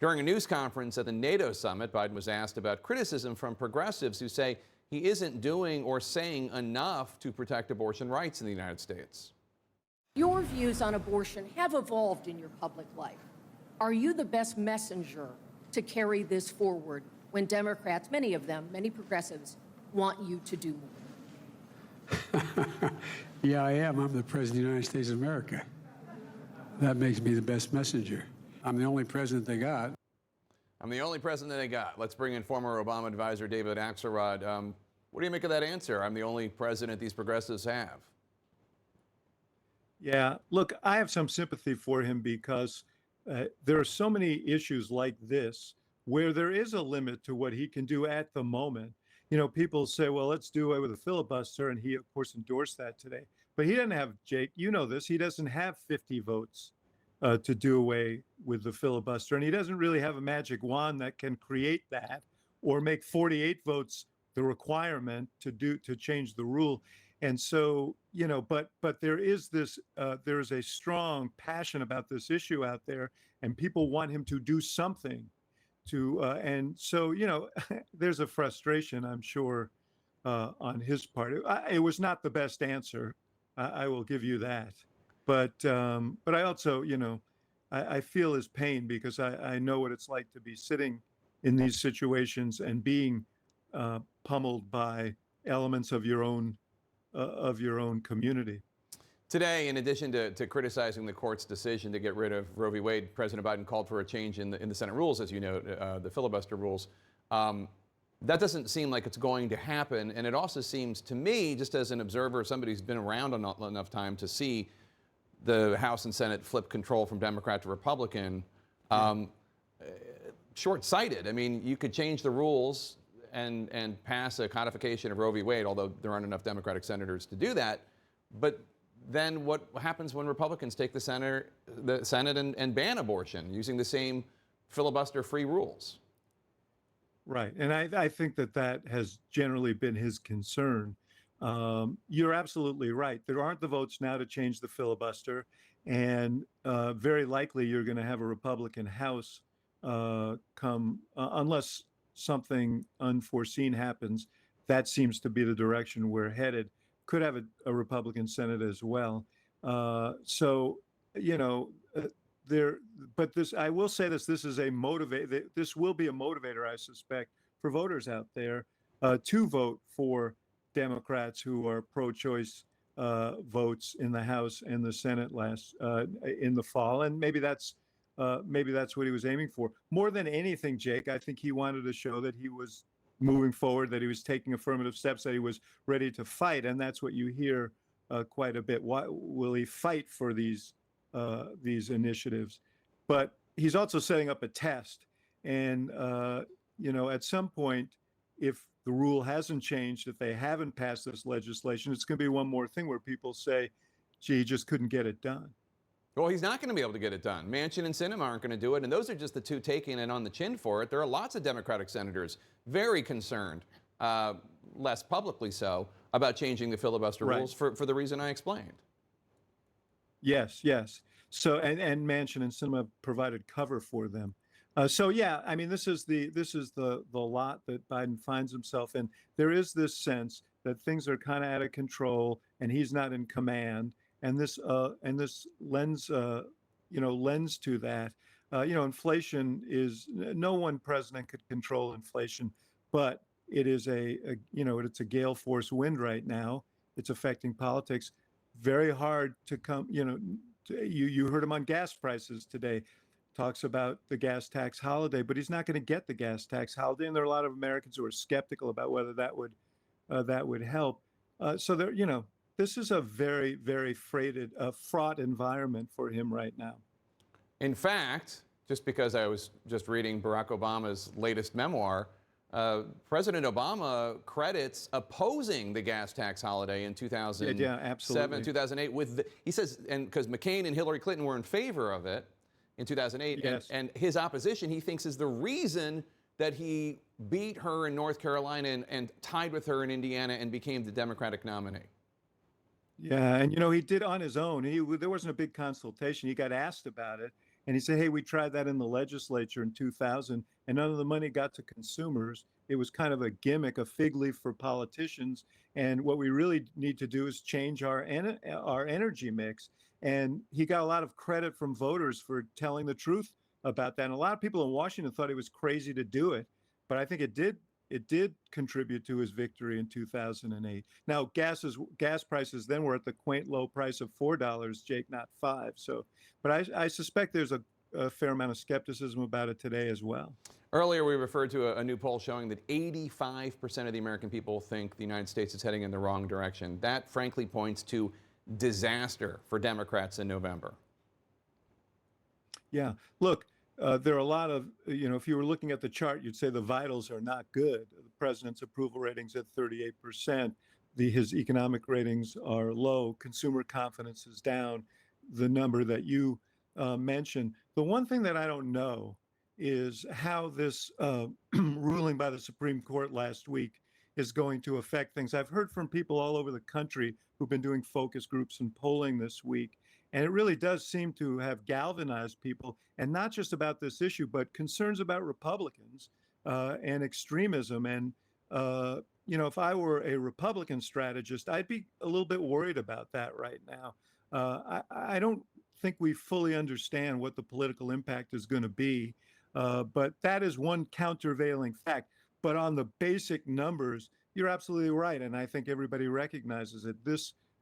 During a news conference at the NATO summit, Biden was asked about criticism from progressives who say he isn't doing or saying enough to protect abortion rights in the United States. Your views on abortion have evolved in your public life. Are you the best messenger to carry this forward when Democrats, many of them, many progressives, want you to do more? Yeah, I am. I'm the President of the United States of America. That makes me the best messenger. I'm the only president they got. I'm the only president they got. Let's bring in former Obama advisor David Axelrod. What do you make of that answer? I'm the only president these progressives have. Yeah, look, I have some sympathy for him because there are so many issues like this where there is a limit to what he can do at the moment. You know, people say, well, let's do away with a filibuster. And he, of course, endorsed that today. But he doesn't have, Jake, you know this, he doesn't have 50 votes to do away with the filibuster. And he doesn't really have a magic wand that can create that or make 48 votes the requirement to change the rule. And so, you know, but there is this, there is a strong passion about this issue out there, and people want him to do something to, and so, you know, there's a frustration, I'm sure, on his part. It was not the best answer. I will give you that. But I also, you know, I feel his pain because I know what it's like to be sitting in these situations and being pummeled by elements of your own community. Today, in addition to criticizing the court's decision to get rid of Roe v. Wade, President Biden called for a change in the Senate rules, as you know, the filibuster rules. That doesn't seem like it's going to happen. And it also seems to me, just as an observer, somebody who's been around enough time to see the House and Senate flip control from Democrat to Republican, short-sighted. I mean, you could change the rules and pass a codification of Roe v. Wade, although there aren't enough Democratic senators to do that. But then what happens when Republicans take the Senate and ban abortion using the same filibuster-free rules? Right. And I think that has generally been his concern. You're absolutely right. There aren't the votes now to change the filibuster. And very likely you're going to have a Republican House unless something unforeseen happens. That seems to be the direction we're headed. Could have a Republican Senate as well. So, you know, but I will say this is a this will be a motivator, I suspect, for voters out there to vote for Democrats who are pro-choice votes in the House and the Senate in the fall. And maybe that's what he was aiming for. More than anything, Jake, I think he wanted to show that he was moving forward, that he was taking affirmative steps, that he was ready to fight. And that's what you hear quite a bit. Why will he fight for these initiatives? But he's also setting up a test. And, you know, at some point, if the rule hasn't changed, if they haven't passed this legislation, it's going to be one more thing where people say, gee, he just couldn't get it done. Well, he's not going to be able to get it done. Manchin and Sinema aren't going to do it, and those are just the two taking it on the chin for it. There are lots of Democratic senators very concerned, less publicly so, about changing the filibuster rules for the reason I explained. Yes, yes. So and Manchin and Sinema provided cover for them. So yeah, I mean, this is the lot that Biden finds himself in. There is this sense that things are kind of out of control, and he's not in command. And this lends to that. You know, inflation is, no one president could control inflation, but it is it's a gale force wind right now. It's affecting politics. Very hard to come. You know, you heard him on gas prices today. Talks about the gas tax holiday, but he's not going to get the gas tax holiday. And there are a lot of Americans who are skeptical about whether that would help. So there, you know. This is a very, very fraught environment for him right now. In fact, just because I was just reading Barack Obama's latest memoir, President Obama credits opposing the gas tax holiday in 2007, 2008. He says, and because McCain and Hillary Clinton were in favor of it in 2008, yes. and his opposition, he thinks, is the reason that he beat her in North Carolina and tied with her in Indiana and became the Democratic nominee. Yeah, and you know, he did on his own. There wasn't a big consultation. He got asked about it, And he said, hey, we tried that in the legislature in 2000, and none of the money got to consumers. It was kind of a gimmick, a fig leaf for politicians. And what we really need to do is change our energy mix. And he got a lot of credit from voters for telling the truth about that. And a lot of people in Washington thought he was crazy to do it, but I think it did contribute to his victory in 2008. Now, gas prices then were at the quaint low price of $4, Jake, not 5. So, but I suspect there's a fair amount of skepticism about it today as well. Earlier, we referred to a new poll showing that 85% of the American people think the United States is heading in the wrong direction. That, frankly, points to disaster for Democrats in November. Yeah. Look, there are a lot of, if you were looking at the chart, you'd say the vitals are not good. The president's approval ratings at 38%. His economic ratings are low. Consumer confidence is down, the number that you mentioned. The one thing that I don't know is how this ruling by the Supreme Court last week is going to affect things. I've heard from people all over the country who've been doing focus groups and polling this week. And it really does seem to have galvanized people, and not just about this issue, but concerns about Republicans and extremism. And, if I were a Republican strategist, I'd be a little bit worried about that right now. I don't think we fully understand what the political impact is going to be, but that is one countervailing fact. But on the basic numbers, you're absolutely right. And I think everybody recognizes it.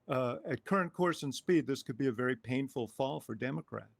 At current course and speed, this could be a very painful fall for Democrats.